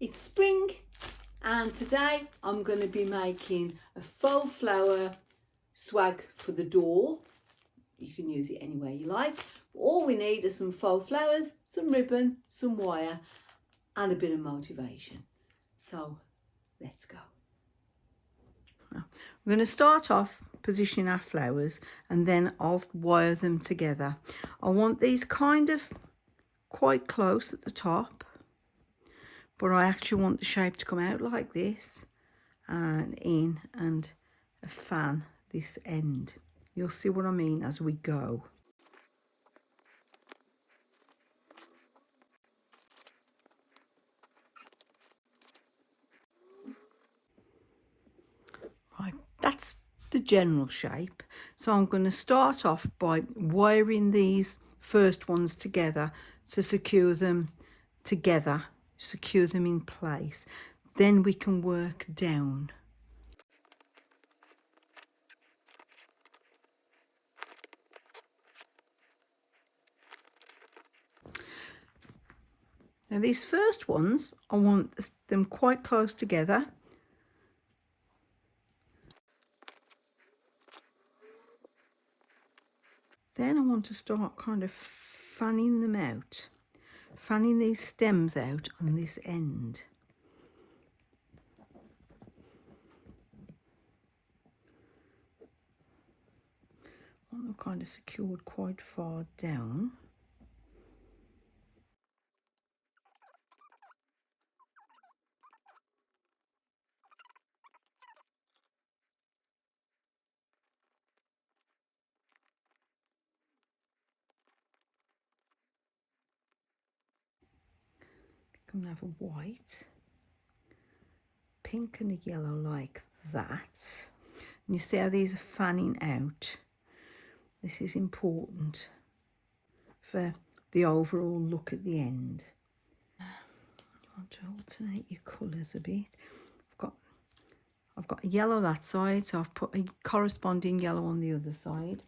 It's spring and today I'm going to be making a faux flower swag for the door. You can use it anywhere you like. All we need are some faux flowers, some ribbon, some wire and a bit of motivation. So let's go. We're going to start off positioning our flowers and then I'll wire them together. I want these kind of quite close at the top, but I actually want the shape to come out like this and in and fan this end. You'll see what I mean as we go. Right, that's the general shape. So I'm going to start off by wiring these first ones together to secure them together, secure them in place. Then we can work down. Now these first ones, I want them quite close together. Then I want to start kind of fanning them out, fanning these stems out on this end. I want them kind of secured quite far down. I'm going to have a white, pink and a yellow like that. And you see how these are fanning out. This is important for the overall look at the end. You want to alternate your colours a bit. I've got a yellow that side, so I've put a corresponding yellow on the other side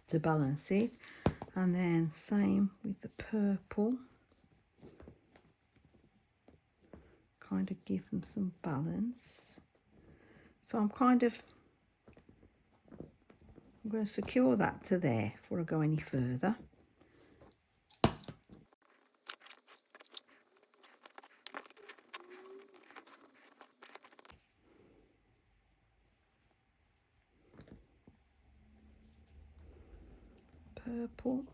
to balance it. And then same with the purple. Kind of give them some balance. So I'm going to secure that to there before I go any further. Purple.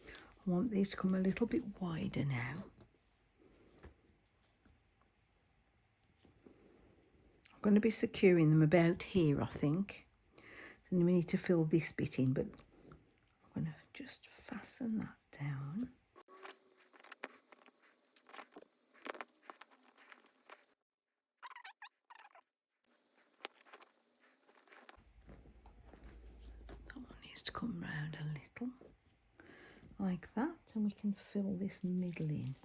I want these to come a little bit wider now. I'm going to be securing them about here, I think. So we need to fill this bit in, but I'm going to just fasten that down. That one needs to come round a little, like that, and we can fill this middle in.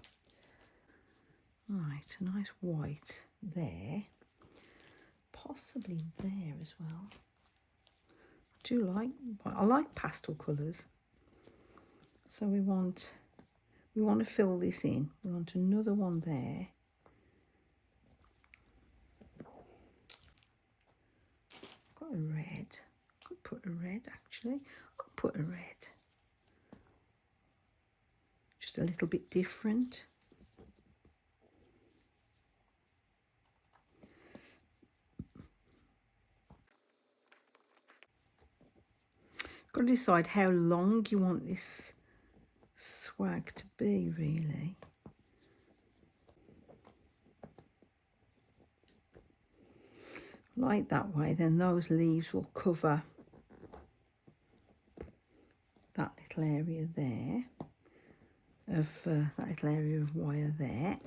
Right, a nice white there, possibly there as well. I like pastel colours, so we want to fill this in. We want another one there. Got a red. Could put a red actually. I'll put a red. Just a little bit different. Got to decide how long you want this swag to be, really. Like that way, then those leaves will cover that little area there of that little area of wire there.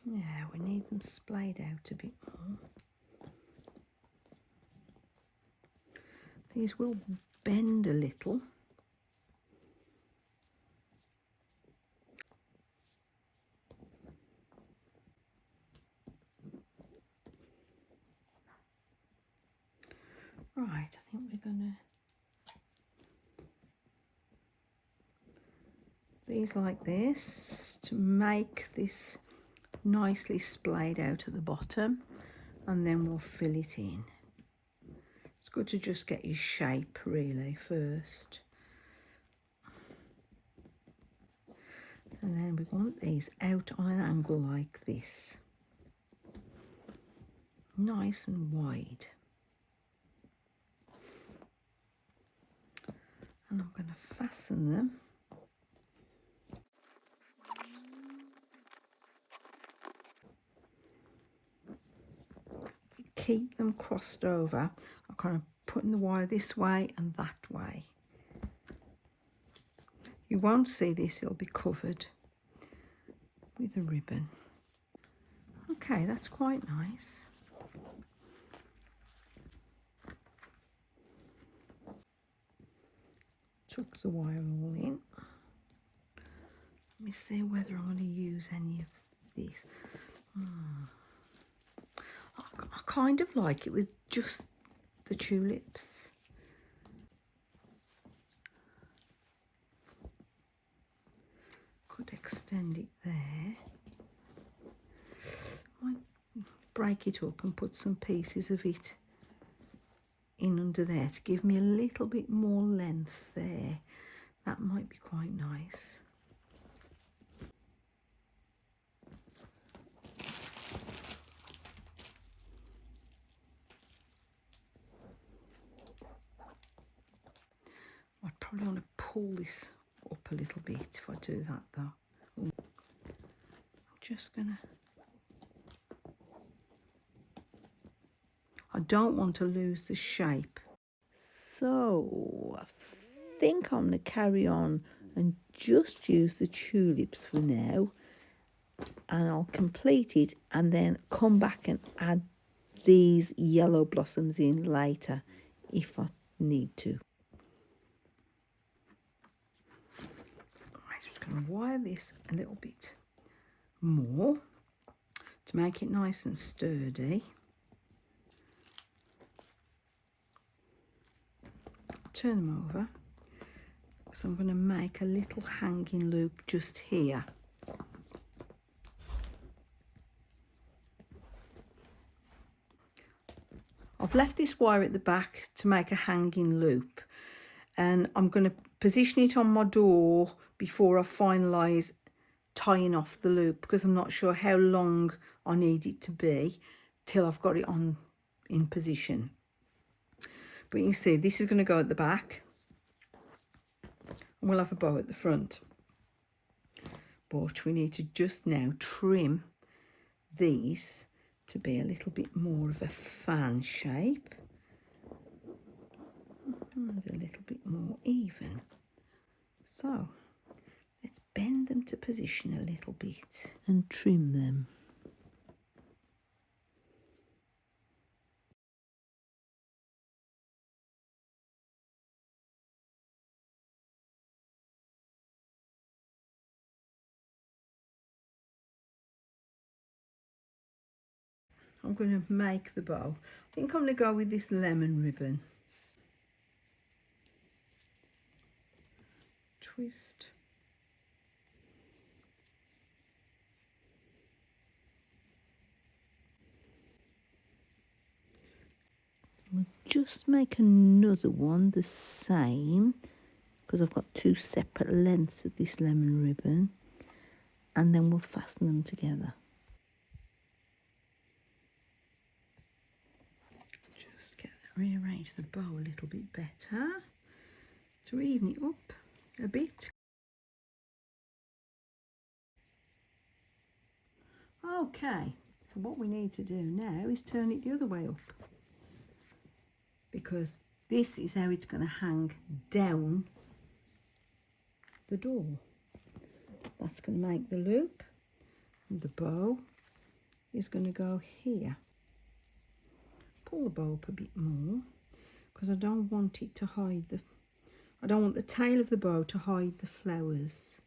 Yeah, we need them splayed out a bit more. These will bend a little. Right, I think we're gonna these like this to make this nicely splayed out at the bottom, and then we'll fill it in. It's good to just get your shape really first. And then we want these out on an angle like this. Nice and wide. And I'm going to fasten them. Keep them crossed over. I'm kind of putting the wire this way and that way. You won't see this, it'll be covered with a ribbon. Okay, that's quite nice. Tuck the wire all in. Let me see whether I'm going to use any of this. I kind of like it with just the tulips. Could extend it there. Might break it up and put some pieces of it in under there to give me a little bit more length there. That might be quite nice. I'd probably want to pull this up a little bit if I do that though. I'm just gonna, I don't want to lose the shape. So I think I'm going to carry on and just use the tulips for now, and I'll complete it and then come back and add these yellow blossoms in later if I need to. Right, I'm just going to wire this a little bit more to make it nice and sturdy. Turn them over because I'm going to make a little hanging loop just here. I've left this wire at the back to make a hanging loop, and I'm going to position it on my door before I finalise tying off the loop, because I'm not sure how long I need it to be till I've got it on in position. But you can see this is going to go at the back, and we'll have a bow at the front. But we need to just now trim these to be a little bit more of a fan shape and a little bit more even. So let's bend them to position a little bit and trim them. I'm going to make the bow. I think I'm going to go with this lemon ribbon. Twist. We'll just make another one the same, because I've got two separate lengths of this lemon ribbon, and then we'll fasten them together. Just rearrange the bow a little bit better to even it up a bit. Okay, so what we need to do now is turn it the other way up, because this is how it's going to hang down the door. That's going to make the loop, and the bow is going to go here. Pull the bow up a bit more, because I don't want it to hide the, I don't want the tail of the bow to hide the flowers.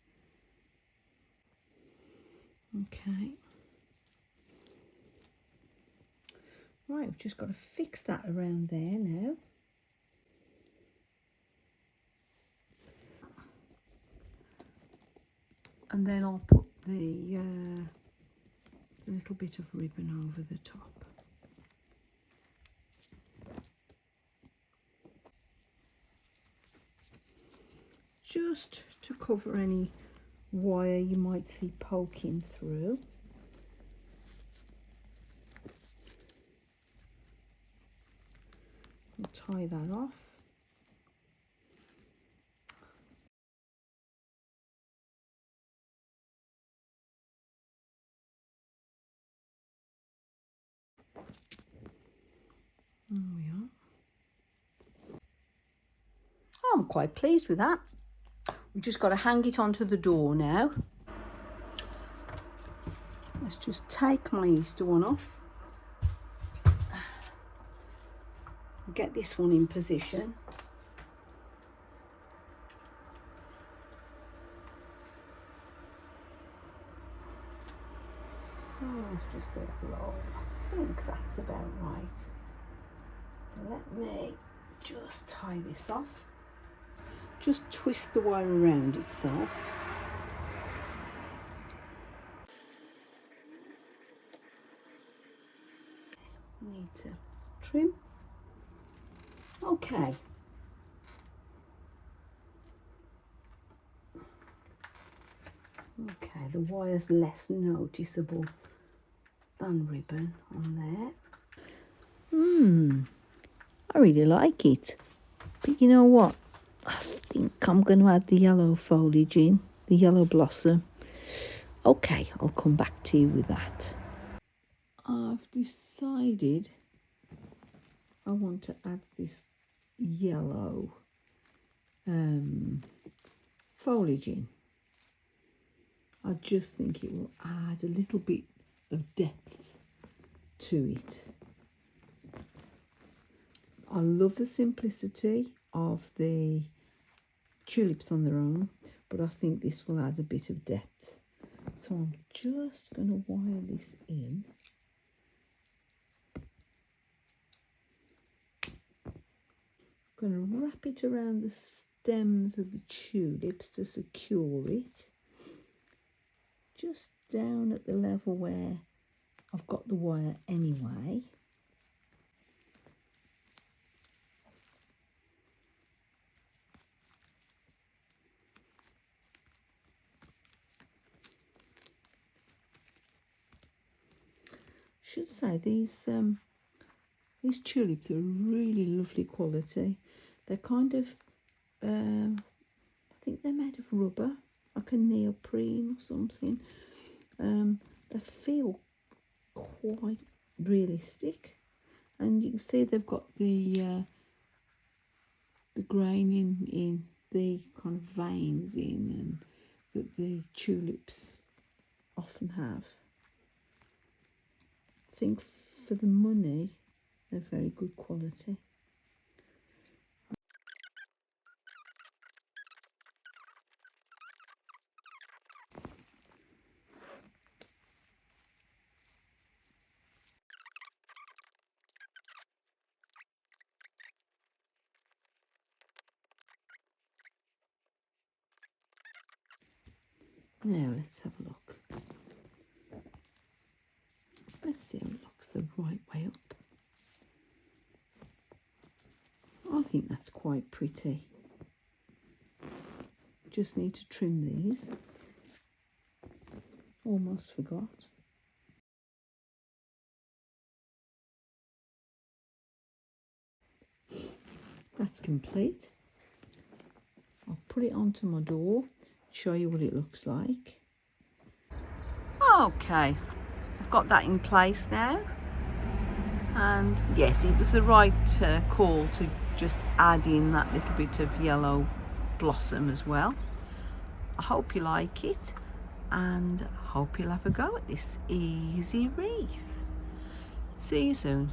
Okay. Right, we've just got to fix that around there now. and then I'll put the little bit of ribbon over the top. Just to cover any wire you might see poking through. I'll tie that off. There we are. I'm quite pleased with that. We've just got to hang it onto the door now. Let's just take my Easter one off. Get this one in position. Oh, let's just say hello. I think that's about right. So let me just tie this off. Just twist the wire around itself. Need to trim. Okay. Okay, the wire's less noticeable than ribbon on there. I really like it. But you know what? I think I'm going to add the yellow foliage in, the yellow blossom. Okay, I'll come back to you with that. I've decided I want to add this yellow foliage in. I just think it will add a little bit of depth to it. I love the simplicity of the tulips on their own, but I think this will add a bit of depth. So I'm just going to wire this in. I'm going to wrap it around the stems of the tulips to secure it. Just down at the level where I've got the wire anyway. Should say these tulips are really lovely quality. They're kind of, I think they're made of rubber, like a neoprene or something. They feel quite realistic, and you can see they've got the grain in the kind of veins in, and that the tulips often have. I think for the money, they're very good quality. Now let's have a look. Let's see how it looks the right way up. I think that's quite pretty. Just need to trim these. Almost forgot. That's complete. I'll put it onto my door, show you what it looks like. Okay, I've got that in place now. And yes, it was the right call to just add in that little bit of yellow blossom as well. I hope you like it, and hope you'll have a go at this easy wreath. See you soon.